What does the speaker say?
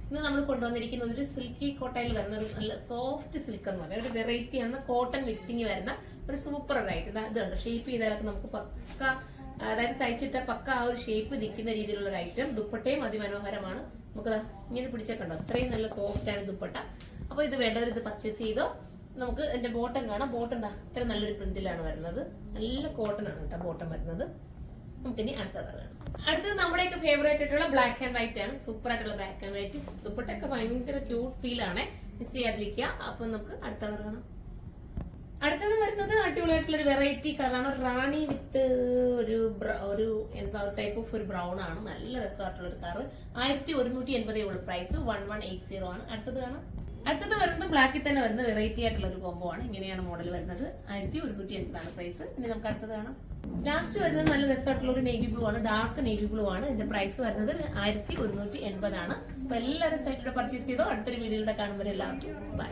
ഇന്ന് നമ്മൾ കൊണ്ടുവന്നിരിക്കുന്നത് ഒരു സിൽക്കി കോട്ടയിൽ വരുന്ന ഒരു നല്ല സോഫ്റ്റ് സിൽക്ക് എന്ന് പറയുന്ന ഒരു വെറൈറ്റിയാണ്. കോട്ടൺ മിക്സിങ് വരുന്ന ഒരു സൂപ്പർ ആയിട്ട് ഇതുണ്ട്. ഷേപ്പ് ചെയ്താലൊക്കെ നമുക്ക് പക്ക, അതായത് തയ്ച്ചിട്ട പക്ക ആ ഒരു ഷേപ്പ് നിൽക്കുന്ന രീതിയിലുള്ള ഒരു ഐറ്റം. ദുപ്പട്ടയും അതിമനോഹരമാണ്. നമുക്ക് ഇങ്ങനെ പിടിച്ചൊക്കെ അത്രയും നല്ല സോഫ്റ്റ് ആണ് ദുപ്പട്ട. അപ്പൊ ഇത് വേണ്ടവർ ഇത് പർച്ചേസ് ചെയ്തോ. നമുക്ക് എന്റെ ബോട്ടം കാണാം. ബോട്ടം എന്താ ഇത്ര നല്ലൊരു പ്രിന്റിലാണ് വരുന്നത്. നല്ല കോട്ടൺ ആണ് കേട്ടോ ബോട്ടം വരുന്നത്. നമുക്കിനി അടുത്ത കളർ കാണാം. അടുത്തത് നമ്മുടെയൊക്കെ ഫേവറേറ്റ് ആയിട്ടുള്ള ബ്ലാക്ക് ആൻഡ് വൈറ്റ് ആണ്. സൂപ്പർ ആയിട്ടുള്ള ബ്ലാക്ക് ആൻഡ് വൈറ്റ്. ദുപ്പട്ടയൊക്കെ ഭയങ്കര ക്യൂട്ട് ഫീൽ ആണ്. മിസ് ചെയ്യാതിരിക്കുക. അപ്പൊ നമുക്ക് അടുത്ത കളർ കാണാം. അടുത്തത് വരുന്നത് അടിപൊളിയായിട്ടുള്ള ഒരു വെറൈറ്റി കളറാണ്. റാണി വിത്ത് ഒരു എന്താ ടൈപ്പ് ഓഫ് ഒരു ബ്രൗൺ ആണ്. നല്ല രസമായിട്ടുള്ള ഒരു കളർ. 1180 ഉള്ളു പ്രൈസ്. 1180 ആണ്. അടുത്തത് കാണാം. അടുത്തത് വരുന്നത് ബ്ലാക്കിൽ തന്നെ വരുന്ന വെറൈറ്റി ആയിട്ടുള്ള ഒരു കോംബോ ആണ്. ഇങ്ങനെയാണ് മോഡൽ വരുന്നത്. 1180 ആണ് പ്രൈസ്. ഇനി നമുക്ക് അടുത്തത് കാണാം. ലാസ്റ്റ് വരുന്നത് നല്ല രസമായിട്ടുള്ള ഒരു നേവി ബ്ലൂ ആണ്. ഡാർക്ക് നേവി ബ്ലൂ ആണ്. ഇതിന്റെ പ്രൈസ് വരുന്നത് 1180 ആണ്. അപ്പൊ എല്ലാവരും സൈറ്റിലൂടെ പർച്ചേസ് ചെയ്തോ. അടുത്തൊരു വീഡിയോയുടെ കാണുമ്പോൾ എല്ലാവർക്കും ബൈ.